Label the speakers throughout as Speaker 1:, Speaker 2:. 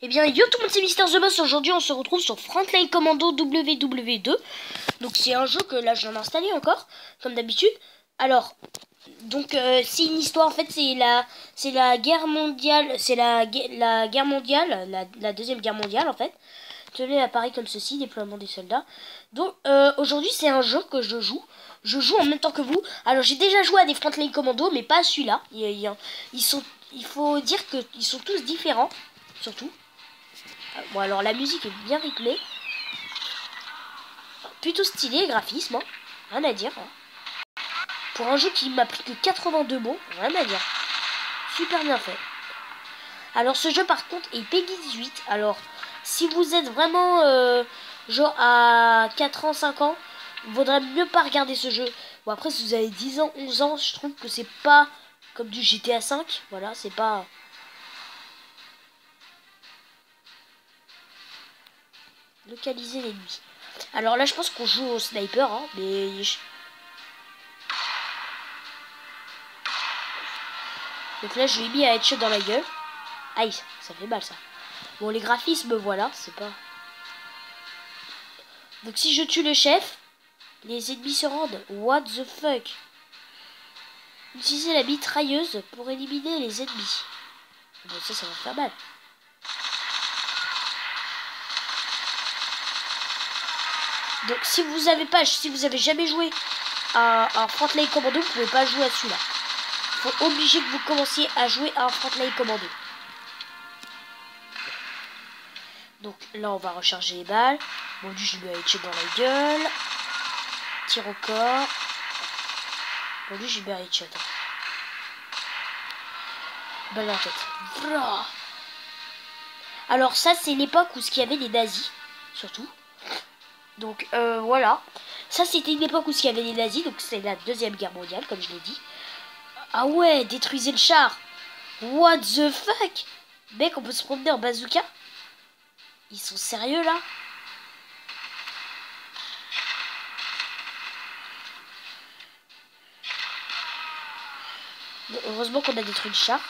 Speaker 1: Eh bien, yo tout le monde, c'est Mister The Boss. Aujourd'hui, on se retrouve sur Frontline Commando WW2. Donc, c'est un jeu que là, je viens d'installer encore, comme d'habitude. Alors, donc, c'est une histoire, en fait, c'est la guerre mondiale, la guerre mondiale, la deuxième guerre mondiale, en fait. Tenez, apparaît comme ceci, déploiement des soldats. Donc, aujourd'hui, c'est un jeu que je joue. Je joue en même temps que vous. Alors, j'ai déjà joué à des Frontline Commando, mais pas à celui-là. Il faut dire qu'ils sont tous différents, surtout. Bon, alors la musique est bien rythmée. Plutôt stylé, graphisme, hein. Rien à dire. Hein. Pour un jeu qui m'a pris que 82 mots, rien à dire. Super bien fait. Alors ce jeu par contre est PEGI 18. Alors si vous êtes vraiment genre à 4 ans, 5 ans, il vaudrait mieux pas regarder ce jeu. Bon après si vous avez 10 ans, 11 ans, je trouve que c'est pas comme du GTA 5. Voilà, c'est pas... Localiser l'ennemi. Alors là, je pense qu'on joue au sniper, hein, mais... Donc là, je lui ai mis un headshot dans la gueule. Aïe, ça fait mal, ça. Bon, les graphismes, voilà, c'est pas... Donc si je tue le chef, les ennemis se rendent. What the fuck? Utilisez la mitrailleuse pour éliminer les ennemis. Bon, ça va faire mal. Donc si vous avez jamais joué à un Frontline Commando, vous pouvez pas jouer à celui-là. Il faut obliger que vous commenciez à jouer à un Frontline Commando. Donc là on va recharger les balles. Bon lui je lui ai headshot dans la gueule. Tir au corps. Bon lui j'ai bien headshot. Balle dans la tête. Blah. Alors ça c'est l'époque où il y avait des nazis. Surtout. Donc voilà. Ça c'était une époque où il y avait des nazis. Donc c'est la deuxième guerre mondiale comme je l'ai dit. Ah ouais, détruisez le char. What the fuck? Mec, on peut se promener en bazooka? Ils sont sérieux là? Bon, heureusement qu'on a détruit le char.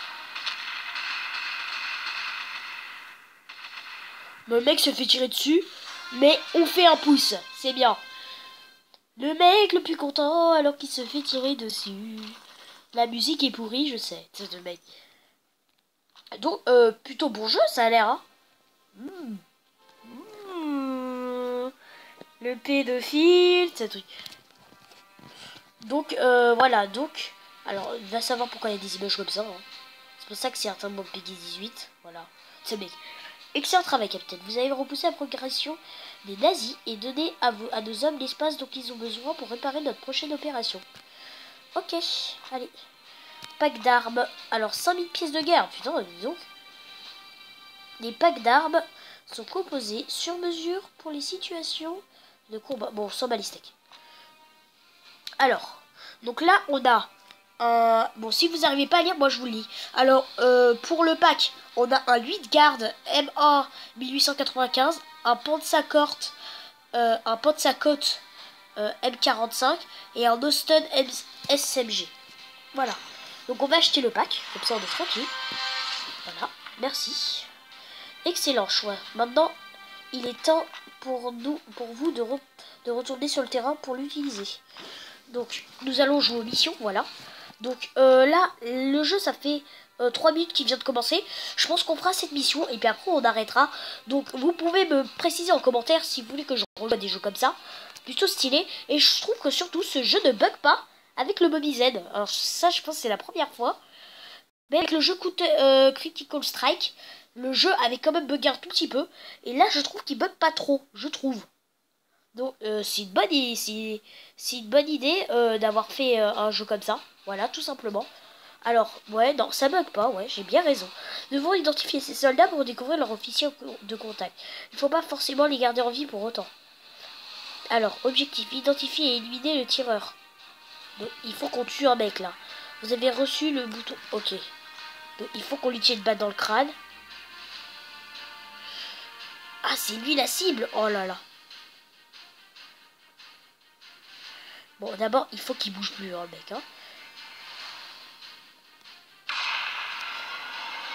Speaker 1: Le mec se fait tirer dessus, mais on fait un pouce. C'est bien. Le mec le plus content alors qu'il se fait tirer dessus. La musique est pourrie, je sais. C'est le mec. Donc, plutôt bon jeu, ça a l'air, hein. Le pédophile, ce truc. Donc, voilà, donc... Alors, il va savoir pourquoi il y a des images comme ça. Hein. C'est pour ça que c'est un mode PEGI 18. Voilà. C'est mec. Excellent travail, capitaine. Vous avez repoussé la progression des nazis et donné à nos hommes l'espace dont ils ont besoin pour réparer notre prochaine opération. Ok, allez. Pack d'armes. Alors, 5000 pièces de guerre. Putain, dis donc. Les packs d'armes sont composés sur mesure pour les situations de combat. Bon, sans balistique. Alors, donc là, on a bon, si vous n'arrivez pas à lire, moi je vous le lis. Alors, pour le pack, on a un 8 garde MA 1895, un Panzerkort, M45 et un Austin SMG. Voilà. Donc on va acheter le pack, comme ça on est tranquille. Voilà, merci. Excellent choix. Maintenant, il est temps pour vous de retourner sur le terrain pour l'utiliser. Donc, nous allons jouer aux missions, voilà. Donc là, le jeu, ça fait 3 minutes qu'il vient de commencer. Je pense qu'on fera cette mission et puis après on arrêtera. Donc vous pouvez me préciser en commentaire si vous voulez que je rejoue à des jeux comme ça. Plutôt stylé. Et je trouve que surtout ce jeu ne bug pas avec le Moby-Z. Alors ça, je pense que c'est la première fois. Mais avec le jeu Critical Strike, le jeu avait quand même bugué un tout petit peu. Et là, je trouve qu'il bug pas trop, je trouve. Donc c'est une bonne idée d'avoir fait un jeu comme ça. Voilà, tout simplement. Alors, ouais, non, ça bug pas, ouais, j'ai bien raison. Nous devons identifier ces soldats pour découvrir leur officier de contact. Il ne faut pas forcément les garder en vie pour autant. Alors, objectif, identifier et éliminer le tireur. Donc, il faut qu'on tue un mec, là. Vous avez reçu le bouton... Ok. Donc, il faut qu'on lui tienne une balle dans le crâne. Ah, c'est lui la cible. Oh là là. Bon, d'abord, il faut qu'il bouge plus, hein, le mec, hein.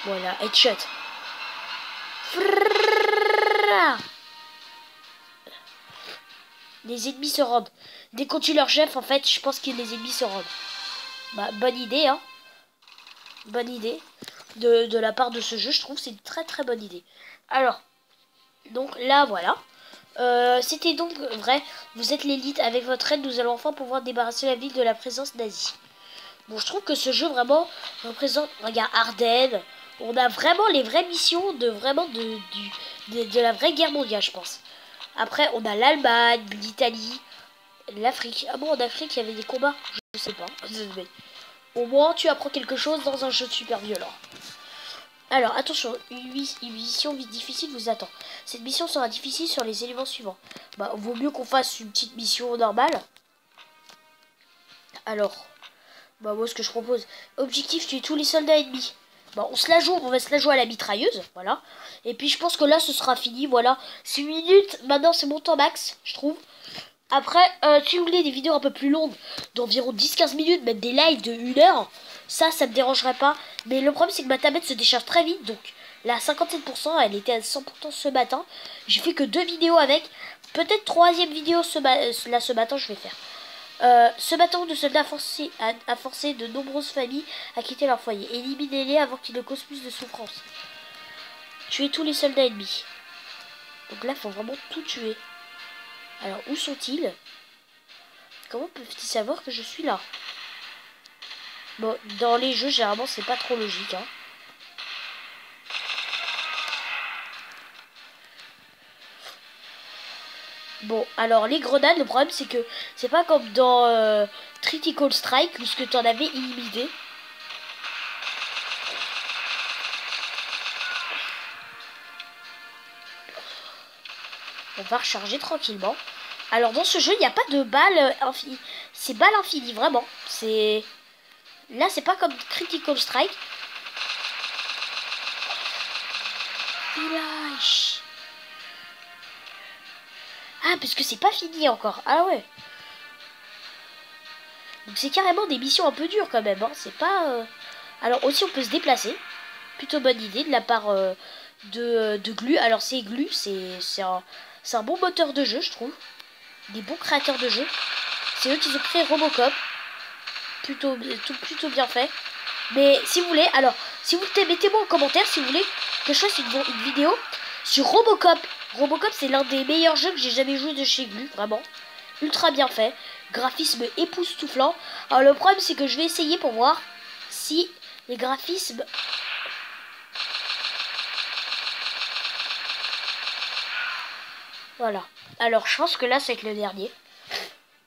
Speaker 1: Voilà, headshot. Les ennemis se rendent. Dès qu'on tue leur chef, en fait, je pense que les ennemis se rendent. Bah, bonne idée, hein. Bonne idée de la part de ce jeu, je trouve. C'est une très très bonne idée. Alors, donc là, voilà. C'était donc vrai. Vous êtes l'élite. Avec votre aide, nous allons enfin pouvoir débarrasser la ville de la présence nazie. Bon, je trouve que ce jeu vraiment représente... Regarde, Ardennes. On a vraiment les vraies missions de la vraie guerre mondiale, je pense. Après, on a l'Allemagne, l'Italie, l'Afrique. Ah bon, en Afrique, il y avait des combats? Je sais pas. Au moins, tu apprends quelque chose dans un jeu super violent. Alors, attention, une mission difficile vous attend. Cette mission sera difficile sur les éléments suivants. Bah, vaut mieux qu'on fasse une petite mission normale. Alors, bah, moi, ce que je propose, objectif, tuer tous les soldats ennemis. Bon, on va se la jouer à la mitrailleuse, voilà. Et puis je pense que là, ce sera fini, voilà. 6 minutes, maintenant c'est mon temps max, je trouve. Après, si vous voulez des vidéos un peu plus longues, d'environ 10-15 minutes, même des lives de 1 heure, ça me dérangerait pas. Mais le problème, c'est que ma tablette se décharge très vite, donc là, à 57%, elle était à 100% ce matin. J'ai fait que 2 vidéos avec. Peut-être 3e vidéo ce matin, je vais faire. Ce bataillon de soldats a forcé de nombreuses familles à quitter leur foyer. Éliminez-les avant qu'ils ne causent plus de souffrance. Tuez tous les soldats ennemis. Donc là, il faut vraiment tout tuer. Alors, où sont-ils? Comment peuvent-ils savoir que je suis là? Bon, dans les jeux, généralement, c'est pas trop logique, hein. Bon, alors les grenades, le problème c'est que c'est pas comme dans Critical Strike où ce que tu en avais éliminé. On va recharger tranquillement. Alors dans ce jeu, il n'y a pas de balles infinies. C'est balles infinies, vraiment. C'est... Là, c'est pas comme Critical Strike. Ah, parce que c'est pas fini encore. Ah ouais. Donc c'est carrément des missions un peu dures quand même. Hein. C'est pas... Alors aussi, on peut se déplacer. Plutôt bonne idée de la part de Glu. Alors c'est Glu, c'est un bon moteur de jeu, je trouve. Des bons créateurs de jeu. C'est eux qui ont créé Robocop. Plutôt bien fait. Mais si vous voulez, alors, si vous mettez-moi en commentaire si vous voulez que je fasse une vidéo sur Robocop. Robocop, c'est l'un des meilleurs jeux que j'ai jamais joué de chez Glu, vraiment. Ultra bien fait. Graphisme époustouflant. Alors le problème, c'est que je vais essayer pour voir si les graphismes... Voilà. Alors, je pense que là, c'est le dernier.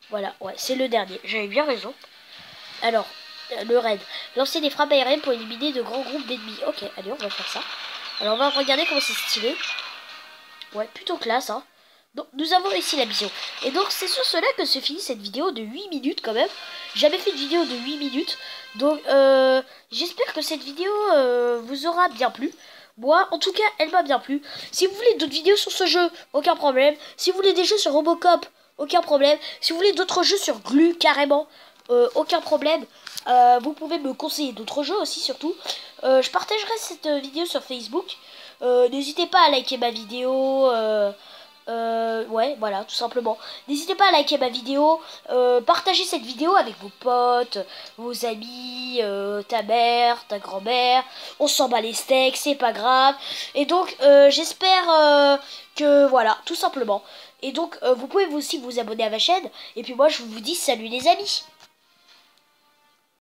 Speaker 1: Voilà, ouais, c'est le dernier. J'avais bien raison. Alors, le raid. Lancer des frappes aériennes pour éliminer de grands groupes d'ennemis. Ok, allez, on va faire ça. Alors, on va regarder comment c'est stylé. Ouais, plutôt classe, hein. Donc, nous avons réussi la mission. Et donc, c'est sur cela que se finit cette vidéo de 8 minutes, quand même. J'avais fait une vidéo de 8 minutes. Donc, j'espère que cette vidéo vous aura bien plu. Moi, en tout cas, elle m'a bien plu. Si vous voulez d'autres vidéos sur ce jeu, aucun problème. Si vous voulez des jeux sur Robocop, aucun problème. Si vous voulez d'autres jeux sur Glu, carrément, aucun problème. Vous pouvez me conseiller d'autres jeux aussi, surtout. Je partagerai cette vidéo sur Facebook. N'hésitez pas à liker ma vidéo. Ouais, voilà, tout simplement. N'hésitez pas à liker ma vidéo. Partagez cette vidéo avec vos potes, vos amis, ta mère, ta grand-mère. On s'en bat les steaks, c'est pas grave. Et donc, j'espère que, voilà, tout simplement. Et donc, vous pouvez aussi vous abonner à ma chaîne. Et puis moi, je vous dis salut les amis.